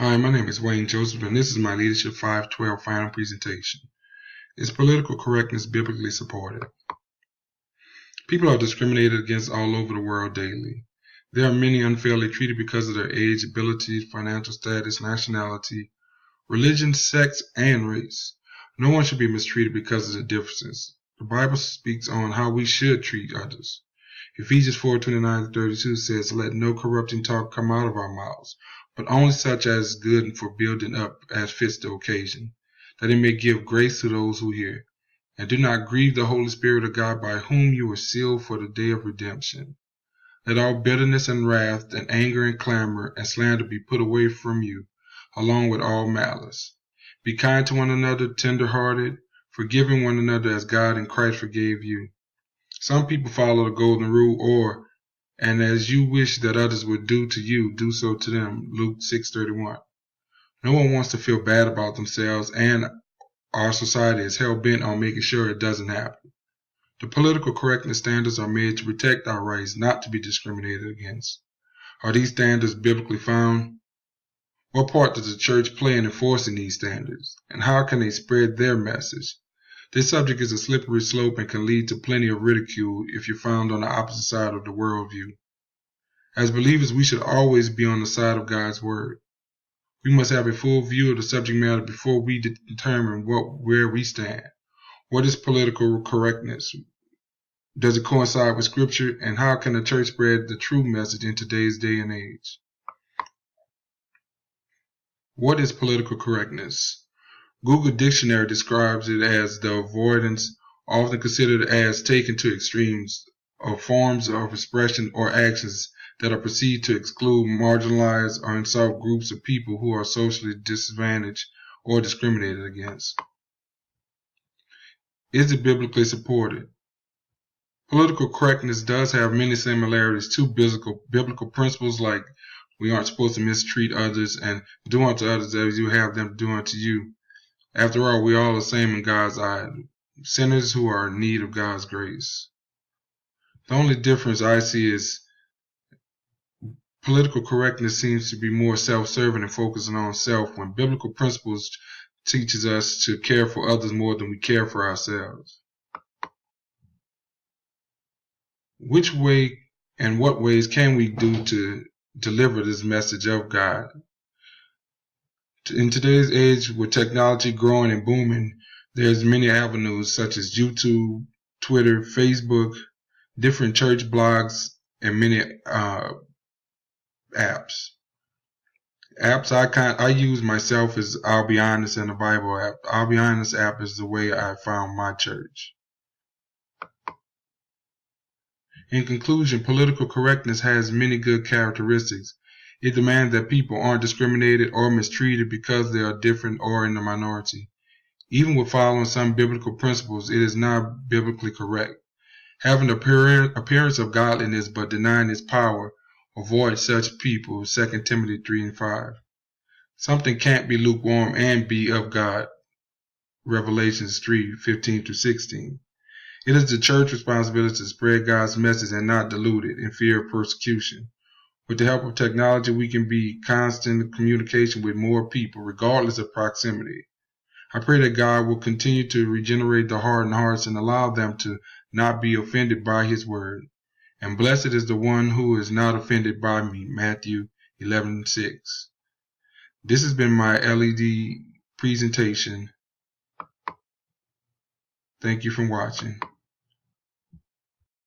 Hi, my name is Wayne Joseph, and this is my Leadership 512 final presentation. Is political correctness biblically supported? People are discriminated against all over the world daily. There are many unfairly treated because of their age, ability, financial status, nationality, religion, sex, and race. No one should be mistreated because of the differences. The Bible speaks on how we should treat others. Ephesians 4:29-32 says, "Let no corrupting talk come out of our mouths, but only such as is good for building up as fits the occasion, that it may give grace to those who hear. And do not grieve the Holy Spirit of God, by whom you were sealed for the day of redemption. Let all bitterness and wrath and anger and clamor and slander be put away from you, along with all malice. Be kind to one another, tender-hearted, forgiving one another as God in Christ forgave you." Some people follow the golden rule, and as you wish that others would do to you, do so to them. Luke 6:31. No one wants to feel bad about themselves, and our society is hell-bent on making sure it doesn't happen. The political correctness standards are made to protect our rights not to be discriminated against. Are these standards biblically found? What part does the church play in enforcing these standards, and how can they spread their message? This subject is a slippery slope and can lead to plenty of ridicule if you're found on the opposite side of the worldview. As believers, we should always be on the side of God's Word. We must have a full view of the subject matter before we determine where we stand. What is political correctness? Does it coincide with Scripture? And how can the church spread the true message in today's day and age? What is political correctness? Google Dictionary describes it as the avoidance, often considered as taken to extremes, of forms of expression or actions that are perceived to exclude, marginalize, or insult groups of people who are socially disadvantaged or discriminated against. Is it biblically supported? Political correctness does have many similarities to biblical principles, like we aren't supposed to mistreat others and do unto others as you have them do unto you. After all, we all are the same in God's eye, sinners who are in need of God's grace. The only difference I see is political correctness seems to be more self-serving and focusing on self, when biblical principles teaches us to care for others more than we care for ourselves. Which way and what ways can we do to deliver this message of God? In today's age, with technology growing and booming, there's many avenues such as YouTube, Twitter, Facebook, different church blogs, and many apps. Apps I use myself is I'll Be Honest and the Bible app. I'll Be Honest app is the way I found my church. In conclusion, political correctness has many good characteristics. It demands that people aren't discriminated or mistreated because they are different or in the minority. Even with following some biblical principles, it is not biblically correct. Having the appearance of godliness but denying its power, avoid such people. 2 Timothy 3:5. Something can't be lukewarm and be of God. Revelations 3:15-16. It is the church's responsibility to spread God's message and not dilute it in fear of persecution. With the help of technology, we can be constant communication with more people, regardless of proximity. I pray that God will continue to regenerate the hardened hearts and allow them to not be offended by His word. And blessed is the one who is not offended by me. Matthew 11:6. This has been my LED presentation. Thank you for watching.